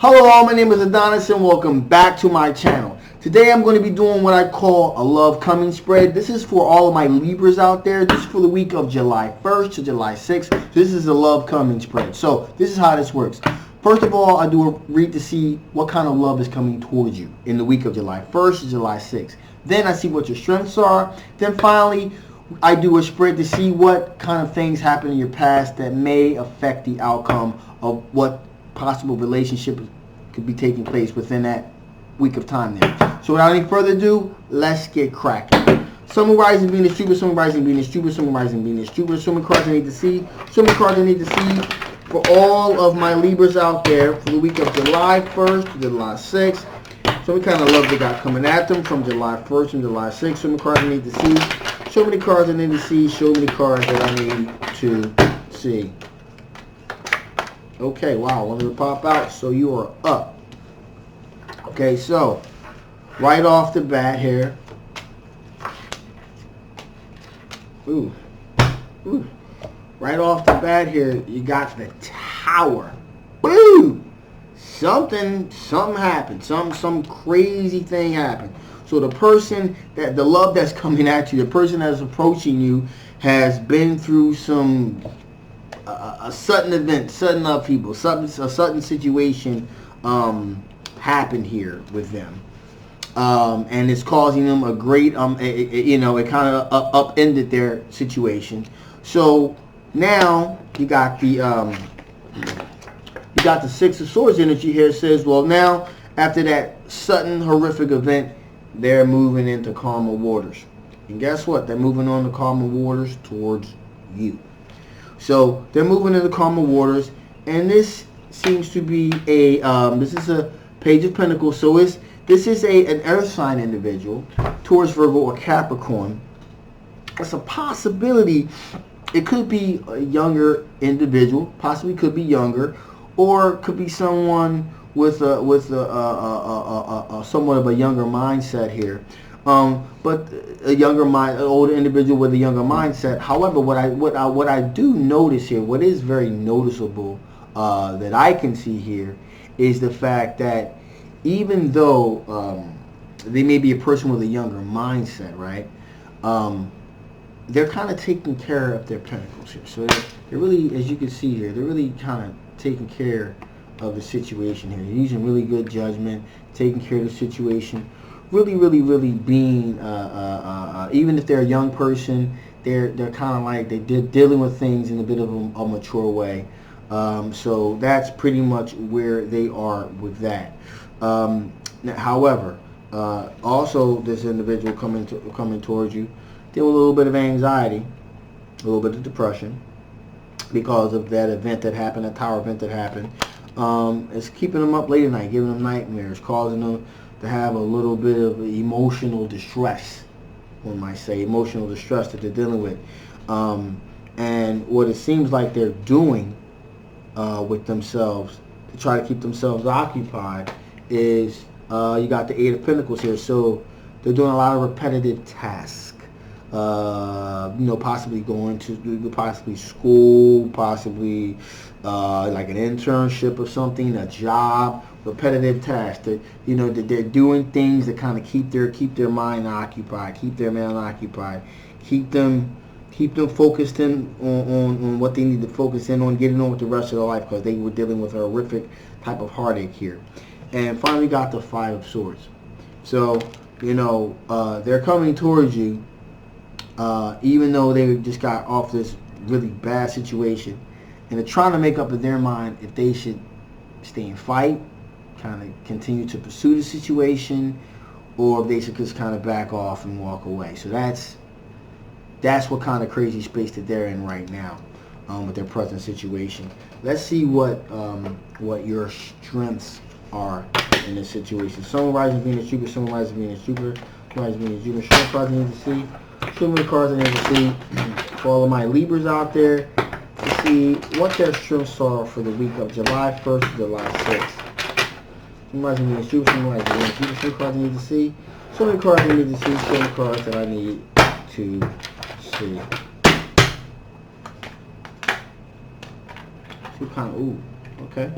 Hello all, my name is Adonis and welcome back to my channel. Today I'm going to be doing what I call a love coming spread. This is for all of my Libras out there. This is for the week of July 1st to July 6th. This is a love coming spread. So this is how this works. First of all, I do a read to see what kind of love is coming towards you in the week of July 1st to July 6th. Then I see what your strengths are. Then finally, I do a spread to see what kind of things happen in your past that may affect the outcome of what possible relationship could be taking place within that week of time there. So without any further ado, let's get cracking. Sun, rising, Venus, Jupiter, Sun, rising, Venus, Jupiter, Sun, rising, Venus, Jupiter. So many cards I need to see. So many cards I need to see for all of my Libras out there for the week of July 1st to July 6th. So many kind of love they got coming at them from July 1st and July 6th. So many cards I need to see. So many cards I need to see. So many cards that I need to see. Okay, wow, wanted to pop out, so you are up. Okay, so right off the bat here. Ooh. Right off the bat here, you got the Tower. Boom! Something happened. Some crazy thing happened. So the person the love that's coming at you, the person that's approaching you, has been through some a sudden event, sudden upheaval, a sudden situation happened here with them, and it's causing them a great it kind of upended their situation. So now you got the Six of Swords energy here. It says, well, now after that sudden horrific event, they're moving into calmer waters, and guess what? They're moving on to calmer waters towards you. So they're moving into calmer waters, and this seems to be this is a Page of Pentacles. So this is an Earth sign individual towards Virgo or Capricorn. It's a possibility. It could be a younger individual, possibly could be younger, or could be someone with a somewhat of a younger mindset here. But an older individual with a younger mindset. However, what I do notice here, what is very noticeable that I can see here, is the fact that even though they may be a person with a younger mindset, right? They're kind of taking care of their pentacles here. So they're really, as you can see here, they're really kind of taking care of the situation here. They're using really good judgment, taking care of the situation. Really being even if they're a young person, they're kind of like they're dealing with things in a bit of a mature way. So that's pretty much where they are with that. Now, however, also this individual coming towards you, dealing with a little bit of anxiety, a little bit of depression because of that event that happened, that Tower event that happened. It's keeping them up late at night, giving them nightmares, causing them to have a little bit of emotional distress, one might say, emotional distress that they're dealing with. And what it seems like they're doing with themselves to try to keep themselves occupied is, you got the Eight of Pentacles here. So they're doing a lot of repetitive tasks. Possibly going to possibly school, possibly like an internship or something, a job, repetitive tasks. That they're doing things that kind of keep their mind occupied, keep their man occupied, keep them focused in on what they need to focus in on, getting on with the rest of their life, because they were dealing with a horrific type of heartache here. And finally got the Five of Swords. So they're coming towards you. Even though they just got off this really bad situation, and they're trying to make up in their mind if they should stay and fight, kind of continue to pursue the situation, or if they should just kind of back off and walk away. So that's what kind of crazy space that they're in right now with their present situation. Let's see what your strengths are in this situation. Sun, rising, Venus, Jupiter. Sun, rising, Venus, Jupiter. Sun, rising, Venus, Jupiter. Short cards I need to see. Show me the cards I need to see for all of my Libras out there to see what their strengths are for the week of July 1st to July 6th. Sun, rising, Venus, Jupiter. Sun, rising, Venus, Jupiter. Show me cards I need to see. Show me the cards I need to see. Show me cards that I need to see. See kind of, ooh, okay.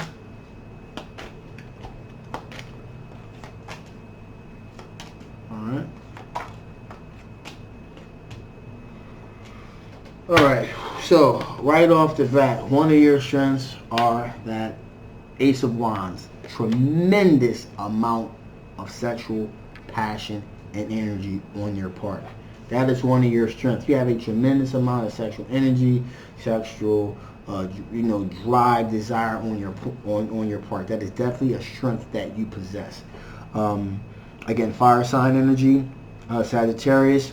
All right. So right off the bat, one of your strengths are that Ace of Wands, tremendous amount of sexual passion and energy on your part. That is one of your strengths. You have a tremendous amount of sexual energy, sexual, drive, desire on your part. That is definitely a strength that you possess. Again, fire sign energy, Sagittarius,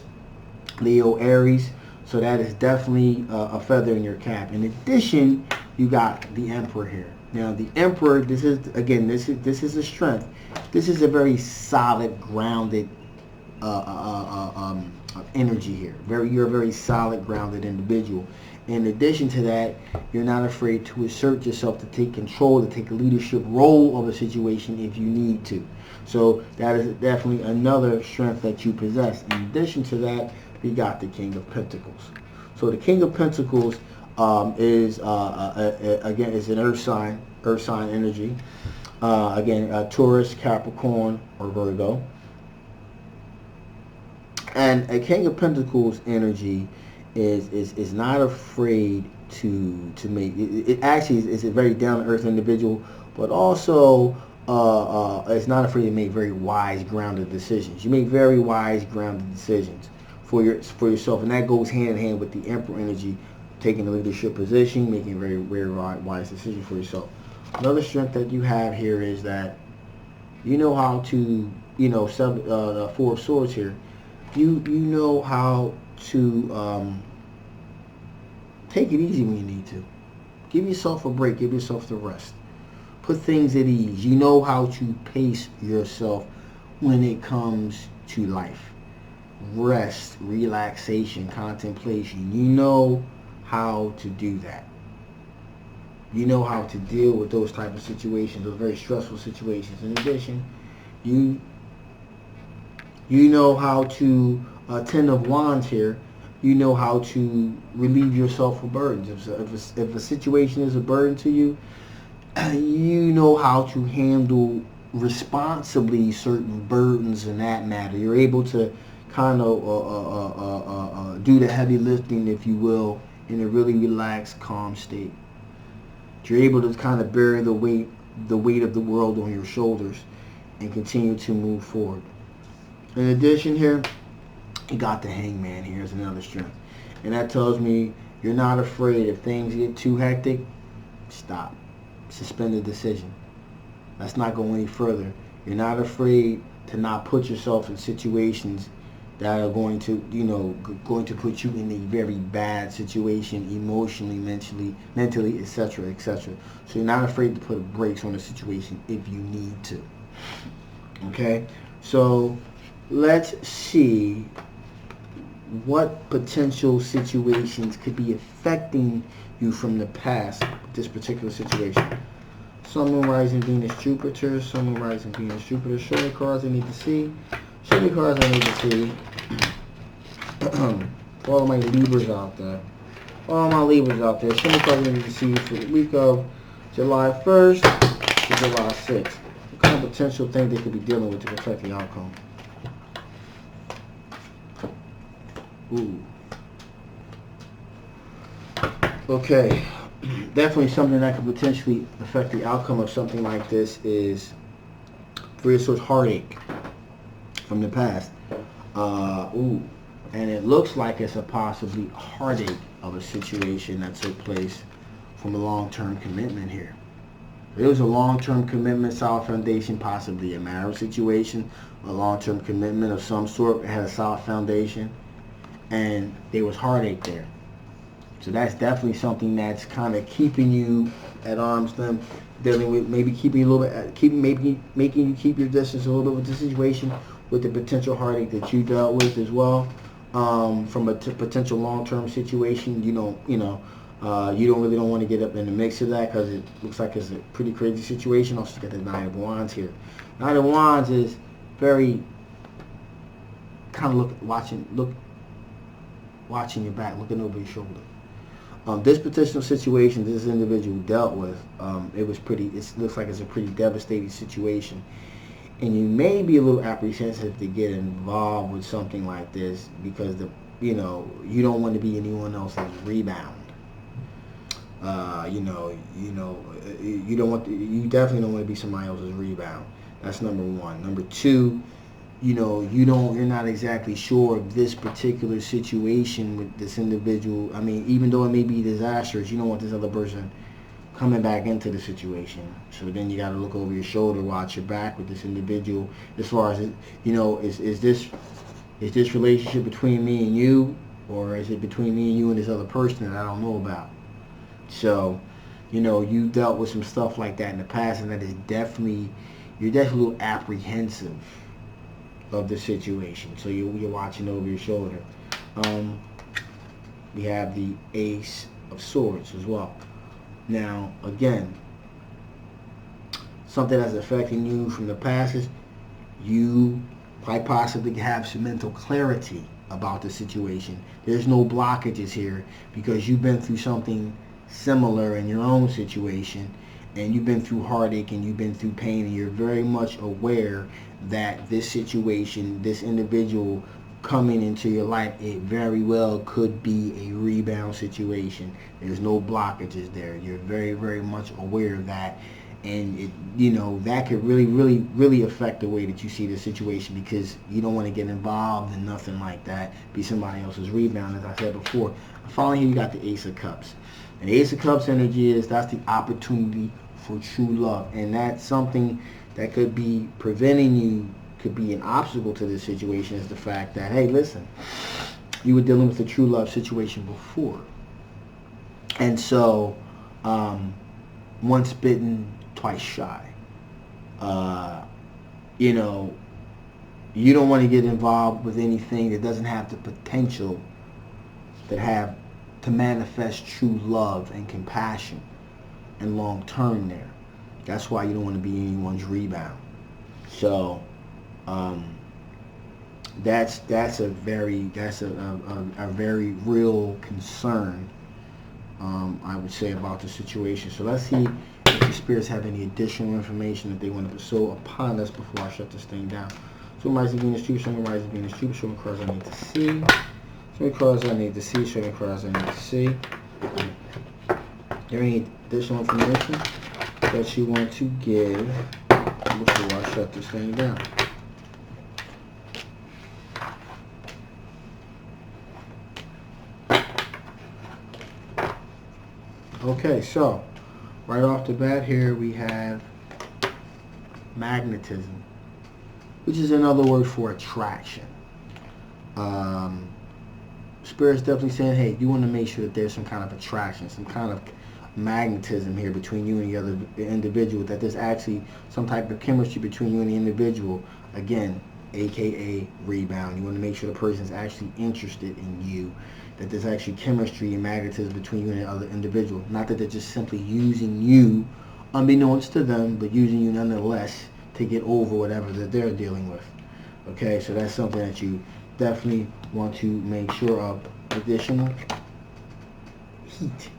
Leo, Aries. So that is definitely a feather in your cap. In addition, you got the Emperor here. Now, the Emperor, this is a strength. This is a very solid, grounded energy here. You're a very solid, grounded individual. In addition to that, you're not afraid to assert yourself, to take control, to take a leadership role of a situation if you need to. So that is definitely another strength that you possess. In addition to that, we got the King of Pentacles. So the King of Pentacles is an earth sign energy. Taurus, Capricorn, or Virgo. And a King of Pentacles energy is not afraid to make it actually is a very down to earth individual, but also is not afraid to make very wise, grounded decisions. You make very wise, grounded decisions for yourself, and that goes hand in hand with the Emperor energy, taking a leadership position, making very, very wise decisions for yourself. Another strength that you have here is that you know how to, the Four of Swords here. You know how to take it easy when you need to. Give yourself a break. Give yourself the rest. Put things at ease. You know how to pace yourself when it comes to life. Rest, relaxation, contemplation. You know how to do that. You know how to deal with those type of situations, those very stressful situations. In addition, you know how to, Ten of Wands here, you know how to relieve yourself of burdens. If a situation is a burden to you, you know how to handle responsibly certain burdens in that matter. You're able to kind of do the heavy lifting, if you will, in a really relaxed, calm state. You're able to kind of bear the weight of the world on your shoulders and continue to move forward. In addition here, you got the Hangman here as another strength. And that tells me you're not afraid. If things get too hectic, stop. Suspend the decision. Let's not go any further. You're not afraid to not put yourself in situations that are going to put you in a very bad situation, emotionally, mentally, etc., etc. So you're not afraid to put brakes on a situation if you need to. Okay? So let's see what potential situations could be affecting you from the past with this particular situation. Sun, Moon, Rising, Venus, Jupiter. Sun, Moon, Rising, Venus, Jupiter. Show me cards I need to see. Show me cards I need to see. All of my Libras out there. All my Libras out there. Show me cards I need to see for the week of July 1st to July 6th. What kind of potential thing they could be dealing with to affect the outcome? Ooh. Okay. Definitely something that could potentially affect the outcome of something like this is Three of Swords, heartache from the past. And it looks like it's a possibly heartache of a situation that took place from a long-term commitment here. It was a long-term commitment, solid foundation, possibly a marriage situation, a long-term commitment of some sort. It had a solid foundation, and there was heartache there. So that's definitely something that's kind of keeping you at arm's length, dealing with, maybe keeping you a little bit, making you keep your distance a little bit with the situation, with the potential heartache that you dealt with as well, from a potential long-term situation. You don't really want to get up in the mix of that because it looks like it's a pretty crazy situation. Also, you got the Nine of Wands here. Nine of Wands is very kind of watching your back, looking over your shoulder. This particular situation this individual dealt with, it looks like it's a pretty devastating situation. And you may be a little apprehensive to get involved with something like this because you know, you don't want to be anyone else's rebound. You don't want you definitely don't want to be somebody else's rebound. That's number one. Number two, you're not exactly sure of this particular situation with this individual. I mean, even though it may be disastrous, you don't want this other person coming back into the situation. So then you got to look over your shoulder, watch your back with this individual. As far as is this relationship between me and you, or is it between me and you and this other person that I don't know about? So, you dealt with some stuff like that in the past, and that is you're definitely a little apprehensive of the situation. So you're watching over your shoulder. We have the Ace of Swords as well. Now, again, something that's affecting you from the past is you quite possibly have some mental clarity about the situation. There's no blockages here because you've been through something similar in your own situation, and you've been through heartache and you've been through pain, and you're very much aware that this situation, this individual coming into your life, it very well could be a rebound situation. There's no blockages there. You're very, very much aware of that, and that could really, really, really affect the way that you see the situation, because you don't want to get involved in nothing like that, be somebody else's rebound. As I said before, finally here you got the Ace of Cups. And the Ace of Cups energy that's the opportunity for true love, and that's something that could be preventing you, could be an obstacle to this situation, is the fact that, hey, listen, you were dealing with a true love situation before, and so once bitten, twice shy. You don't want to get involved with anything that doesn't have the potential to manifest true love and compassion and long term there. That's why you don't want to be anyone's rebound. So that's a very real concern, I would say, about the situation. So let's see if the spirits have any additional information that they want to bestow upon us before I shut this thing down. So rising Venus Jupiter, Sun rising Venus Jupiter, show me cards I need to see. Show me cards I need to see. Show me cards I need to see. Is there any additional information that you want to give before I shut this thing down? Okay, so right off the bat here we have magnetism, which is another word for attraction. Spirit's definitely saying, hey, you want to make sure that there's some kind of attraction, some kind of magnetism here between you and the other individual, that there's actually some type of chemistry between you and the individual, again, aka rebound. You want to make sure the person's actually interested in you, that there's actually chemistry and magnetism between you and the other individual. Not that they're just simply using you unbeknownst to them, but using you nonetheless to get over whatever that they're dealing with. Okay, so that's something that you definitely want to make sure of. Additional heat.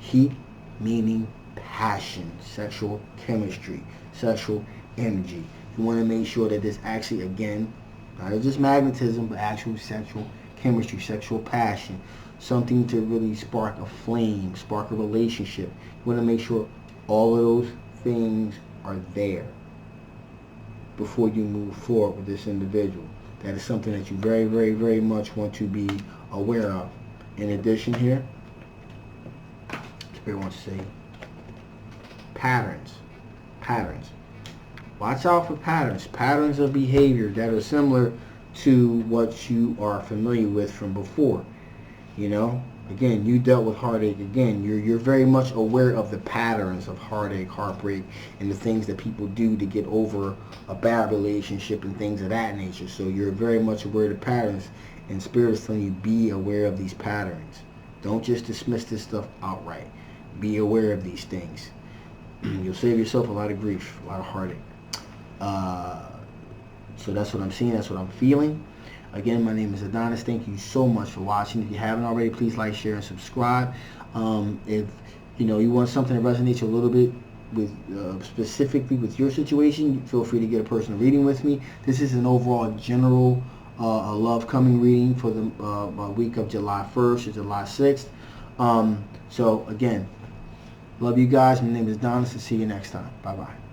Heat meaning passion, sexual chemistry, sexual energy. You want to make sure that there's actually, again, not just magnetism, but actual sexual chemistry, sexual passion, something to really spark a flame, spark a relationship. You want to make sure all of those things are there before you move forward with this individual. That is something that you very, very, very much want to be aware of. In addition here, Spirit wants to say patterns. Patterns. Watch out for patterns. Patterns of behavior that are similar to what you are familiar with from before. Again, you dealt with heartache. Again, you're very much aware of the patterns of heartache, heartbreak, and the things that people do to get over a bad relationship and things of that nature. So you're very much aware of the patterns, and Spirit is telling you, be aware of these patterns. Don't just dismiss this stuff outright. Be aware of these things. You'll save yourself a lot of grief, a lot of heartache. So that's what I'm seeing. That's what I'm feeling. Again, my name is Adonis. Thank you so much for watching. If you haven't already, please like, share, and subscribe. If you want something that resonates a little bit with specifically with your situation, feel free to get a personal reading with me. This is an overall general a love coming reading for the week of July 1st or July 6th. So again, love you guys. My name is Adonis. See you next time. Bye-bye.